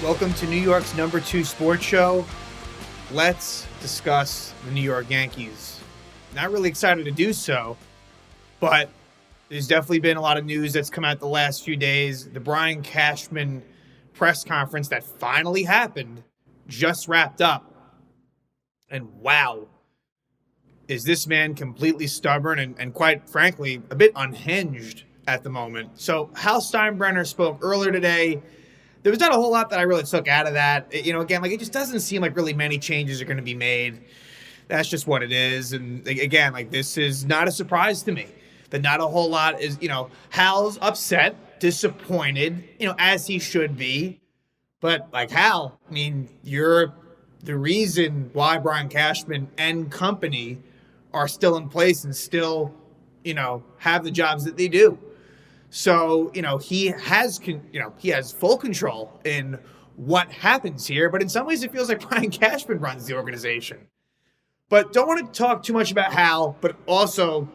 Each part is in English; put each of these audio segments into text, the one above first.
Welcome to New York's #2 sports show. Let's discuss the New York Yankees. Not really excited to do so, but there's definitely been a lot of news that's come out the last few days. The Brian Cashman press conference that finally happened just wrapped up. And wow, is this man completely stubborn and quite frankly, a bit unhinged at the moment. So Hal Steinbrenner spoke earlier today. There was not a whole lot that I really took out of that. Again, it just doesn't seem like really many changes are going to be made. That's just what it is. And again, this is not a surprise to me that not a whole lot is, Hal's upset, disappointed, as he should be. But Hal, you're the reason why Brian Cashman and company are still in place and still, have the jobs that they do. So, he has full control in what happens here, but in some ways it feels like Brian Cashman runs the organization. But don't want to talk too much about Hal, but also,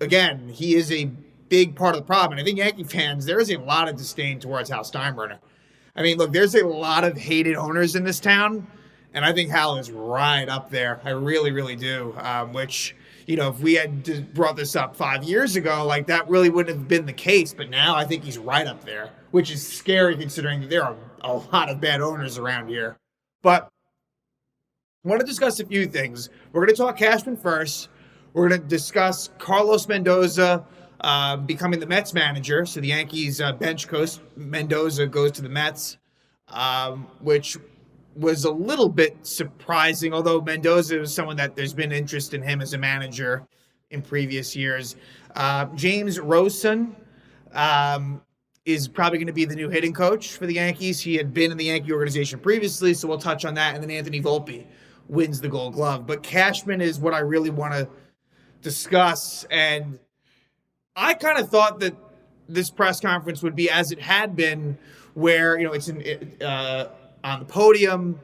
again, he is a big part of the problem. And I think Yankee fans, there is a lot of disdain towards Hal Steinbrenner. There's a lot of hated owners in this town, and I think Hal is right up there. I really, really do, which... if we had brought this up 5 years ago, that really wouldn't have been the case. But now I think he's right up there, which is scary considering that there are a lot of bad owners around here. But I want to discuss a few things. We're going to talk Cashman first. We're going to discuss Carlos Mendoza becoming the Mets manager. So the Yankees bench coach Mendoza goes to the Mets, which was a little bit surprising, although Mendoza is someone that there's been interest in him as a manager in previous years. James Rowson is probably going to be the new hitting coach for the Yankees. He had been in the Yankee organization previously, so we'll touch on that. And then Anthony Volpe wins the Gold Glove. But Cashman is what I really want to discuss. And I kind of thought that this press conference would be as it had been, where, it's on the podium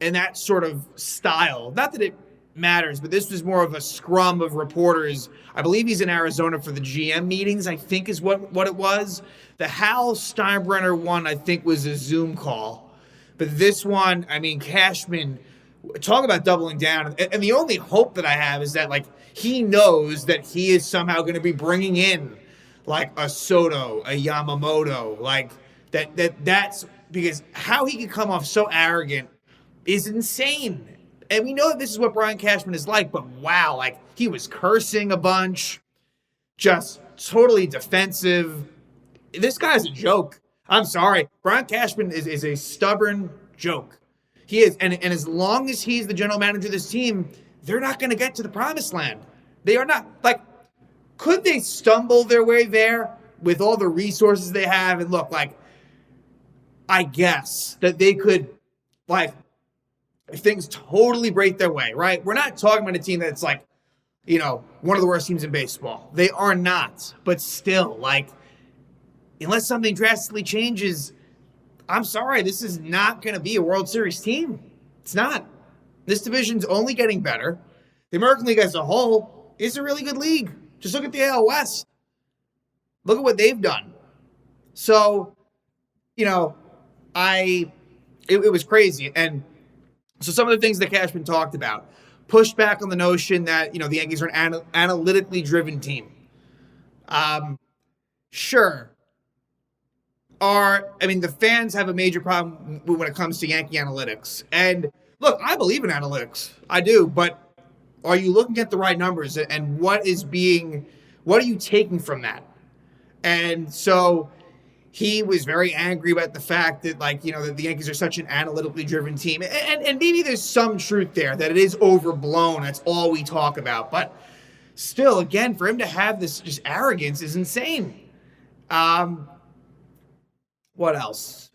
and that sort of style. Not that it matters, but this was more of a scrum of reporters. I believe he's in Arizona for the GM meetings, I think is what it was. The Hal Steinbrenner one, I think, was a Zoom call. But this one, Cashman, talk about doubling down. And the only hope that I have is that, he knows that he is somehow going to be bringing in, a Soto, a Yamamoto, that's... Because how he can come off so arrogant is insane. And we know that this is what Brian Cashman is like, but wow, he was cursing a bunch, just totally defensive. This guy's a joke. I'm sorry. Brian Cashman is a stubborn joke. He is. And as long as he's the general manager of this team, they're not going to get to the promised land. They are not. Could they stumble their way there with all the resources they have? And look, I guess that they could, if things totally break their way, right? We're not talking about a team that's one of the worst teams in baseball. They are not. But still, unless something drastically changes, I'm sorry, this is not going to be a World Series team. It's not. This division's only getting better. The American League as a whole is a really good league. Just look at the AL West. Look at what they've done. So, it was crazy. And so some of the things that Cashman talked about, pushed back on the notion that, the Yankees are an analytically driven team. Sure. The fans have a major problem when it comes to Yankee analytics. And look, I believe in analytics. I do. But are you looking at the right numbers? And what are you taking from that? And so he was very angry about the fact that, that the Yankees are such an analytically driven team. And maybe there's some truth there, that it is overblown. That's all we talk about. But still, again, for him to have this just arrogance is insane. What else?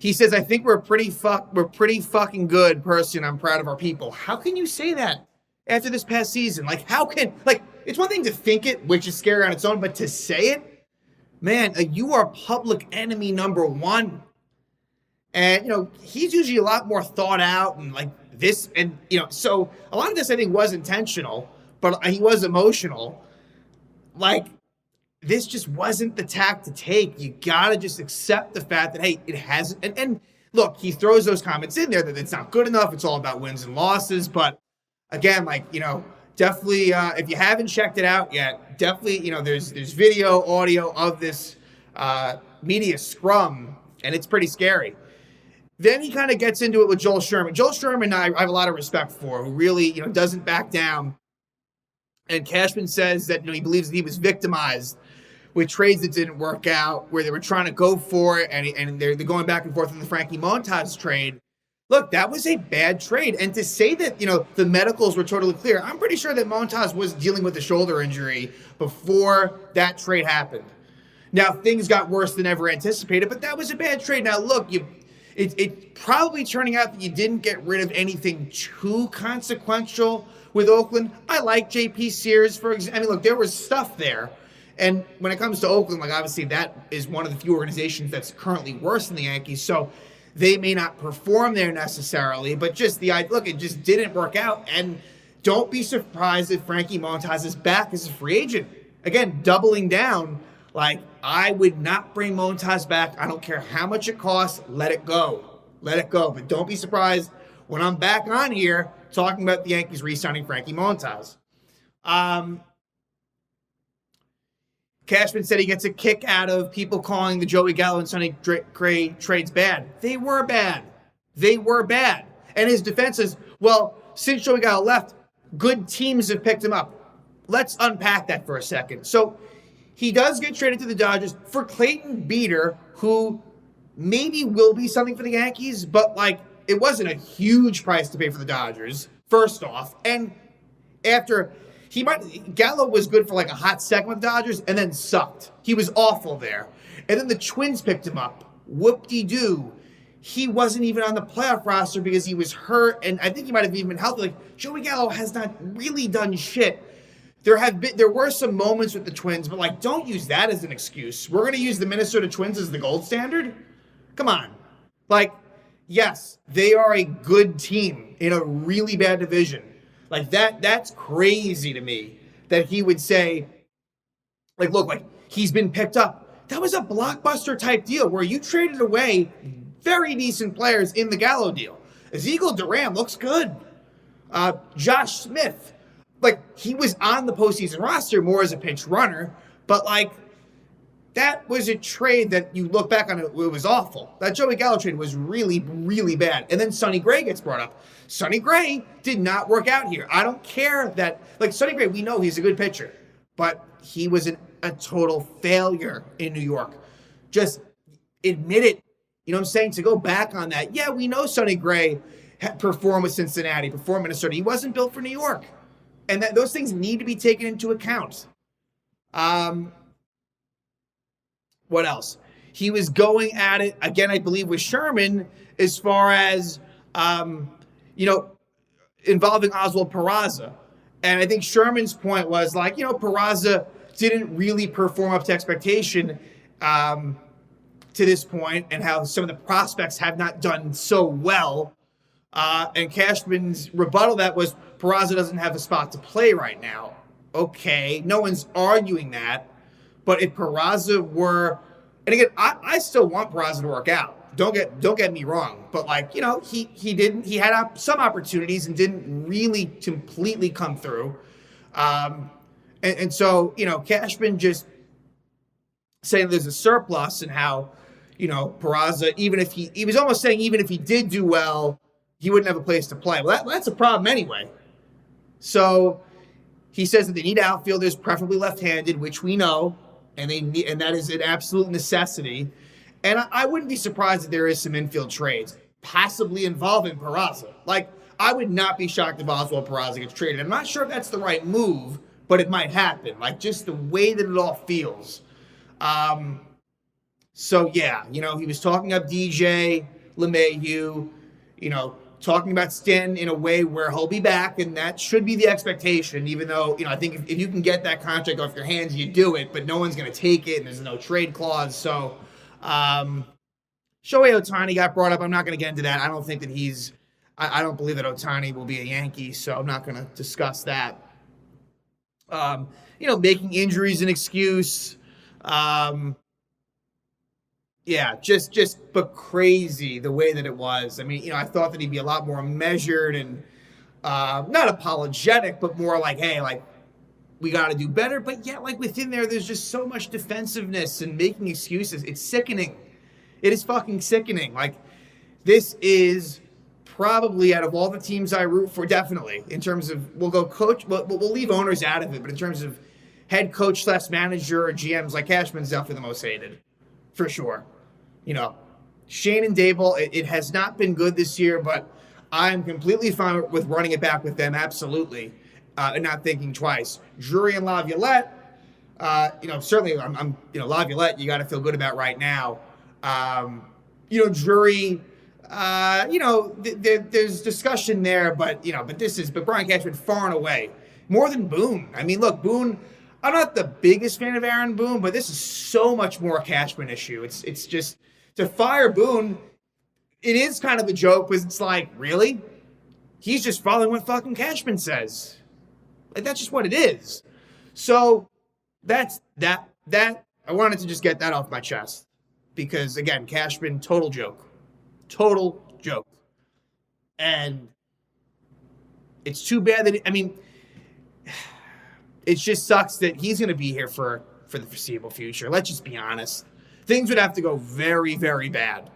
He says, I think we're pretty fucking good person. I'm proud of our people. How can you say that after this past season? It's one thing to think it, which is scary on its own, but to say it, man, you are public enemy number one. And, he's usually a lot more thought out and this. And, so a lot of this I think was intentional, but he was emotional. This just wasn't the tack to take. You got to just accept the fact that, hey, it hasn't. And look, he throws those comments in there that it's not good enough. It's all about wins and losses. But again, definitely, if you haven't checked it out yet, definitely, there's video, audio of this media scrum, and it's pretty scary. Then he kind of gets into it with Joel Sherman. Joel Sherman, I have a lot of respect for, who really, doesn't back down. And Cashman says that, he believes that he was victimized with trades that didn't work out, where they were trying to go for it, and they're going back and forth in the Frankie Montas trade. Look, that was a bad trade. And to say that, the medicals were totally clear, I'm pretty sure that Montas was dealing with a shoulder injury before that trade happened. Now, things got worse than ever anticipated, but that was a bad trade. Now, look, it's probably turning out that you didn't get rid of anything too consequential with Oakland. I like J.P. Sears, for example. Look, there was stuff there. And when it comes to Oakland, obviously that is one of the few organizations that's currently worse than the Yankees. So they may not perform there necessarily, but just it just didn't work out. And don't be surprised if Frankie Montas is back as a free agent. Again, doubling down. I would not bring Montas back. I don't care how much it costs. Let it go. Let it go. But don't be surprised when I'm back on here talking about the Yankees re-signing Frankie Montas. Cashman said he gets a kick out of people calling the Joey Gallo and Sonny Gray trades bad. They were bad. And his defense is, well, since Joey Gallo left, good teams have picked him up. Let's unpack that for a second. So he does get traded to the Dodgers for Clayton Beeter, who maybe will be something for the Yankees, but it wasn't a huge price to pay for the Dodgers, first off. And after Gallo was good for a hot second with the Dodgers and then sucked. He was awful there. And then the Twins picked him up. Whoop-de-doo. He wasn't even on the playoff roster because he was hurt, and I think he might have even been healthy. Joey Gallo has not really done shit. There were some moments with the Twins, but don't use that as an excuse. We're going to use the Minnesota Twins as the gold standard? Come on. Yes, they are a good team in a really bad division. That's crazy to me that he would say, he's been picked up. That was a blockbuster type deal where you traded away very decent players in the Gallo deal. Ezekiel Duran looks good. Josh Smith, he was on the postseason roster more as a pinch runner, but that was a trade that you look back on it was awful. That Joey Gallo trade was really, really bad. And then Sonny Gray gets brought up. Sonny Gray did not work out here. I don't care that, Sonny Gray, we know he's a good pitcher, but he was a total failure in New York. Just admit it. You know what I'm saying? To go back on that. Yeah, we know Sonny Gray performed with Cincinnati, performed in Minnesota. He wasn't built for New York. And those things need to be taken into account. What else? He was going at it, again, I believe, with Sherman as far as, involving Oswald Peraza. And I think Sherman's point was Peraza didn't really perform up to expectation to this point, and how some of the prospects have not done so well. And Cashman's rebuttal that was Peraza doesn't have a spot to play right now. Okay, no one's arguing that. But if Peraza were, and again, I still want Peraza to work out. Don't get me wrong. But he had some opportunities and didn't really completely come through. And so Cashman just saying there's a surplus and how Peraza, even if he was almost saying even if he did do well, he wouldn't have a place to play. Well, that's a problem anyway. So he says that they need outfielders, preferably left-handed, which we know. And that is an absolute necessity. And I wouldn't be surprised if there is some infield trades, possibly involving Peraza. I would not be shocked if Oswald Peraza gets traded. I'm not sure if that's the right move, but it might happen. Just the way that it all feels. So yeah, he was talking up DJ LeMahieu, talking about Stanton in a way where he'll be back, and that should be the expectation, even though, I think if you can get that contract off your hands, you do it, but no one's going to take it, and there's no trade clause. So, Shohei Ohtani got brought up. I'm not going to get into that. I don't think that I don't believe that Ohtani will be a Yankee, so I'm not going to discuss that. Making injuries an excuse. Yeah, but crazy the way that it was. I mean, I thought that he'd be a lot more measured and not apologetic, but more like, hey, like we got to do better. But yet, like within there's just so much defensiveness and making excuses. It's sickening. It is fucking sickening. Like this is probably out of all the teams I root for, definitely in terms of we'll go coach, we'll leave owners out of it, but in terms of head coach / manager or GMs, like Cashman's definitely the most hated, for sure. Shane and Dable, it has not been good this year, but I'm completely fine with running it back with them, absolutely, and not thinking twice. Drury and Laviolette, certainly I'm Laviolette, you got to feel good about right now. Drury, there's discussion there, but Brian Cashman far and away more than Boone. I mean, look, Boone, I'm not the biggest fan of Aaron Boone, but this is so much more a Cashman issue. It's just to fire Boone, it is kind of a joke because it's like, really? He's just following what fucking Cashman says. Like, that's just what it is. So that's that. I wanted to just get that off my chest because, again, Cashman, total joke. Total joke. And it's too bad that, it just sucks that he's going to be here for the foreseeable future. Let's just be honest. Things would have to go very, very bad.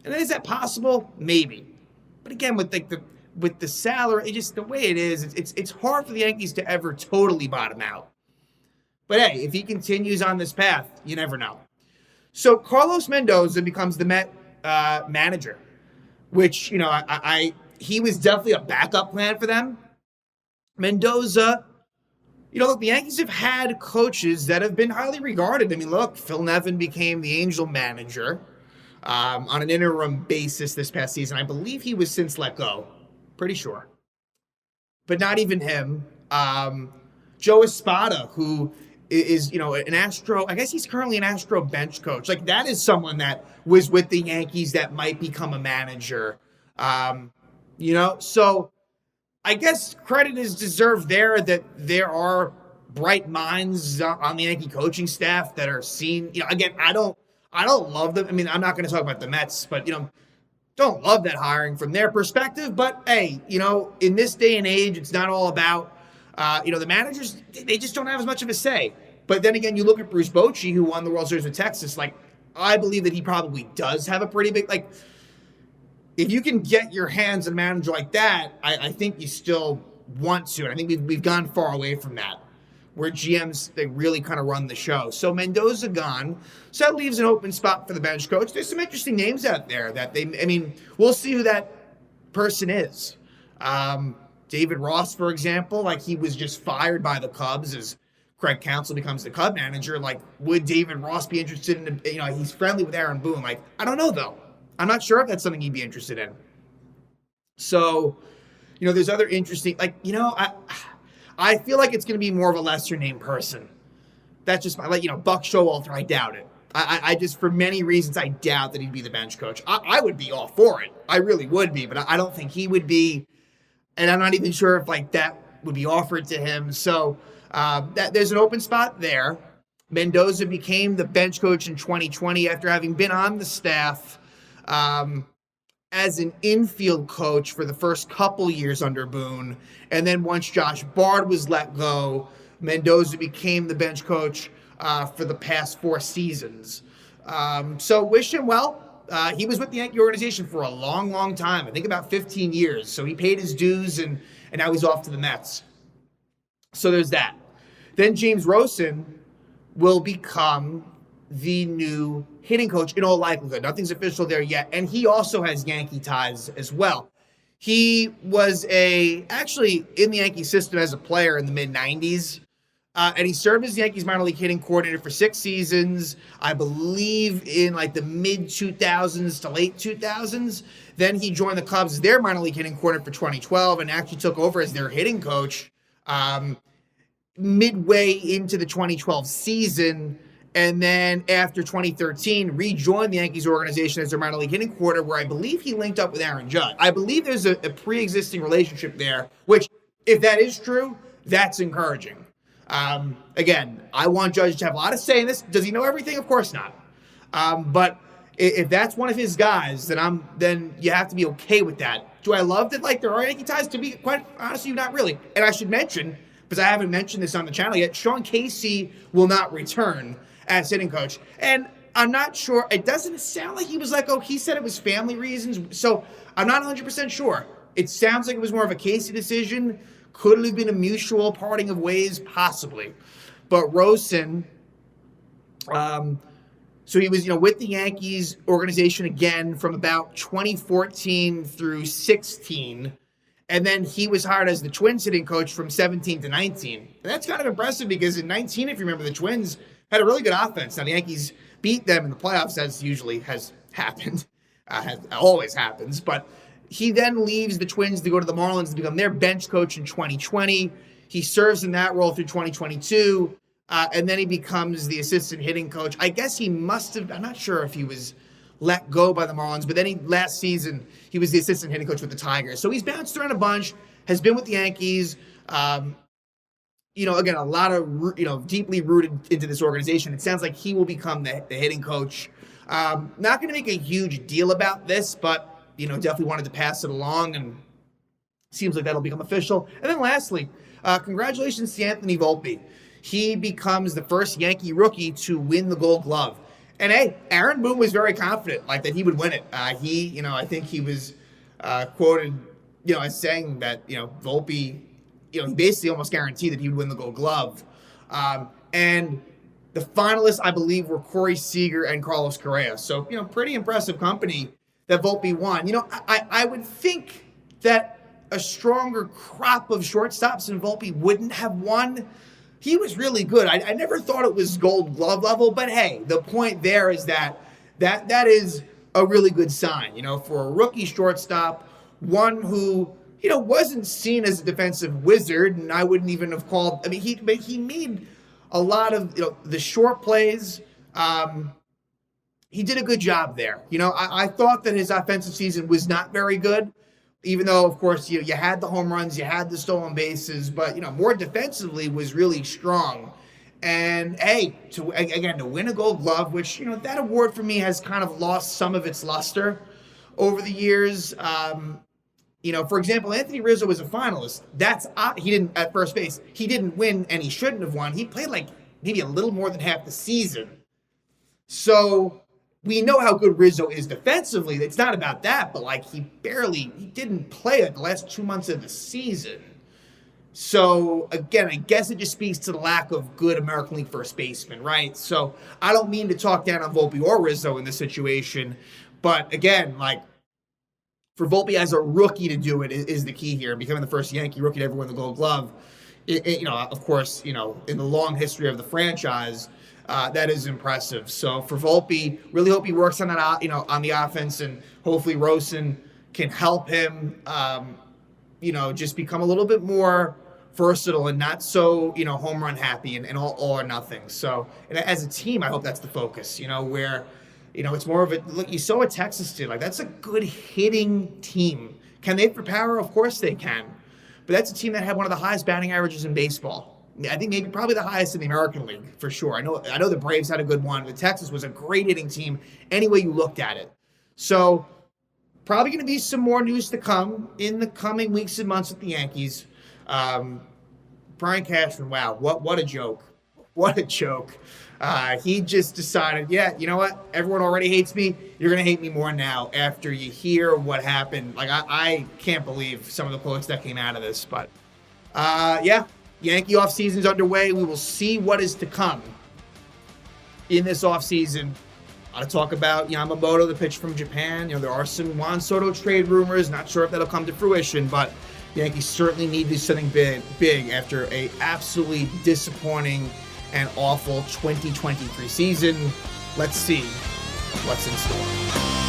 And is that possible? Maybe. But again, with the salary, just the way it is, it's hard for the Yankees to ever totally bottom out. But hey, if he continues on this path, you never know. So Carlos Mendoza becomes the Met manager, which, he was definitely a backup plan for them. Mendoza, look, the Yankees have had coaches that have been highly regarded. I mean, look, Phil Nevin became the Angel manager on an interim basis this past season. I believe he was since let go. Pretty sure. But not even him. Joe Espada, who is, an Astro, I guess he's currently an Astro bench coach. Like, that is someone that was with the Yankees that might become a manager. So I guess credit is deserved there that there are bright minds on the Yankee coaching staff that are seen. Again, I don't love them. I mean, I'm not going to talk about the Mets, but, don't love that hiring from their perspective. But, hey, in this day and age, it's not all about, the managers, they just don't have as much of a say. But then again, you look at Bruce Bochy, who won the World Series with Texas, like, I believe that he probably does have a pretty big, like, if you can get your hands on a manager like that, I think you still want to. And I think we've gone far away from that, where GMs, they really kind of run the show. So Mendoza gone. So that leaves an open spot for the bench coach. There's some interesting names out there that we'll see who that person is. David Ross, for example, like he was just fired by the Cubs as Craig Counsell becomes the Cub manager. Like, would David Ross be interested in, he's friendly with Aaron Boone. Like, I don't know, though. I'm not sure if that's something he'd be interested in. So, there's other interesting, I feel like it's going to be more of a lesser named person. That's just Buck Showalter, I doubt it. I just, for many reasons, I doubt that he'd be the bench coach. I would be all for it. I really would be, but I don't think he would be. And I'm not even sure if that would be offered to him. So there's an open spot there. Mendoza became the bench coach in 2020 after having been on the staff as an infield coach for the first couple years under Boone. And then once Josh Bard was let go, Mendoza became the bench coach for the past 4 seasons. So wish him well. He was with the Yankee organization for a long, long time. I think about 15 years. So he paid his dues and now he's off to the Mets. So there's that. Then James Rowson will become the new hitting coach in all likelihood. Nothing's official there yet. And he also has Yankee ties as well. He was actually in the Yankee system as a player in the mid-90s. And he served as the Yankees minor league hitting coordinator for 6 seasons, I believe in the mid-2000s to late 2000s. Then he joined the Cubs as their minor league hitting coordinator for 2012 and actually took over as their hitting coach midway into the 2012 season. And then after 2013, rejoined the Yankees organization as their minor league hitting coordinator, where I believe he linked up with Aaron Judge. I believe there's a pre-existing relationship there, which, if that is true, that's encouraging. Again, I want Judge to have a lot of say in this. Does he know everything? Of course not. But If that's one of his guys, then you have to be okay with that. Do I love that? Like, there are Yankee ties? To be quite honest with you, not really. And I should mention, because I haven't mentioned this on the channel yet, Sean Casey will not return as hitting coach. And I'm not sure. It doesn't sound like he was let go. He said it was family reasons. So I'm not 100% sure. It sounds like it was more of a Casey decision. Could it have been a mutual parting of ways? Possibly. But Rowson, so he was, with the Yankees organization again from about 2014 through 16. And then he was hired as the Twins hitting coach from 17 to 19. And that's kind of impressive because in 19, if you remember, the Twins had a really good offense. Now, the Yankees beat them in the playoffs, as usually has happened, always happens. But he then leaves the Twins to go to the Marlins to become their bench coach in 2020. He serves in that role through 2022, and then he becomes the assistant hitting coach. I guess he must have, I'm not sure if he was let go by the Marlins, but then last season, he was the assistant hitting coach with the Tigers. So he's bounced around a bunch, has been with the Yankees, again, a lot of, deeply rooted into this organization. It sounds like he will become the hitting coach. Not going to make a huge deal about this, but, definitely wanted to pass it along, and seems like that'll become official. And then lastly, congratulations to Anthony Volpe. He becomes the first Yankee rookie to win the Gold Glove. And hey, Aaron Boone was very confident, that he would win it. I think he was quoted, as saying that, Volpe, he basically almost guaranteed that he would win the Gold Glove. And the finalists, I believe, were Corey Seager and Carlos Correa. So, pretty impressive company that Volpe won. I would think that a stronger crop of shortstops than Volpe wouldn't have won. He was really good. I never thought it was Gold Glove level, but hey, the point there is that is a really good sign, for a rookie shortstop, one who, wasn't seen as a defensive wizard, and I wouldn't even have called, he made a lot of, the short plays. He did a good job there. I thought that his offensive season was not very good, even though, of course, you had the home runs, you had the stolen bases, but, more defensively was really strong. And, hey, to win a Gold Glove, which, that award for me has kind of lost some of its luster over the years. For example, Anthony Rizzo was a finalist. He didn't at first base. He didn't win, and he shouldn't have won. He played like maybe a little more than half the season. So we know how good Rizzo is defensively. It's not about that, but he didn't play the last 2 months of the season. So again, I guess it just speaks to the lack of good American League first basemen, right? So I don't mean to talk down on Volpe or Rizzo in this situation, but again, for Volpe as a rookie to do it is the key here, becoming the first Yankee rookie to ever win the Gold Glove. Of course, in the long history of the franchise, that is impressive. So for Volpe, really hope he works on that, on the offense, and hopefully Rowson can help him, just become a little bit more versatile and not so, home run happy and all or nothing. So, and as a team, I hope that's the focus, where, it's more of a, look, you saw what Texas did. That's a good hitting team. Can they hit for power? Of course they can. But that's a team that had one of the highest batting averages in baseball. I think probably the highest in the American League, for sure. I know the Braves had a good one, but Texas was a great hitting team any way you looked at it. So probably going to be some more news to come in the coming weeks and months with the Yankees. Brian Cashman, wow, what a joke. What a joke. He just decided, you know what? Everyone already hates me. You're going to hate me more now after you hear what happened. I can't believe some of the quotes that came out of this. But, Yankee offseason's underway. We will see what is to come in this offseason. A lot to talk about Yamamoto, the pitcher from Japan. There are some Juan Soto trade rumors. Not sure if that'll come to fruition, but the Yankees certainly need to do something big after a absolutely disappointing and awful 2023 season. Let's see what's in store.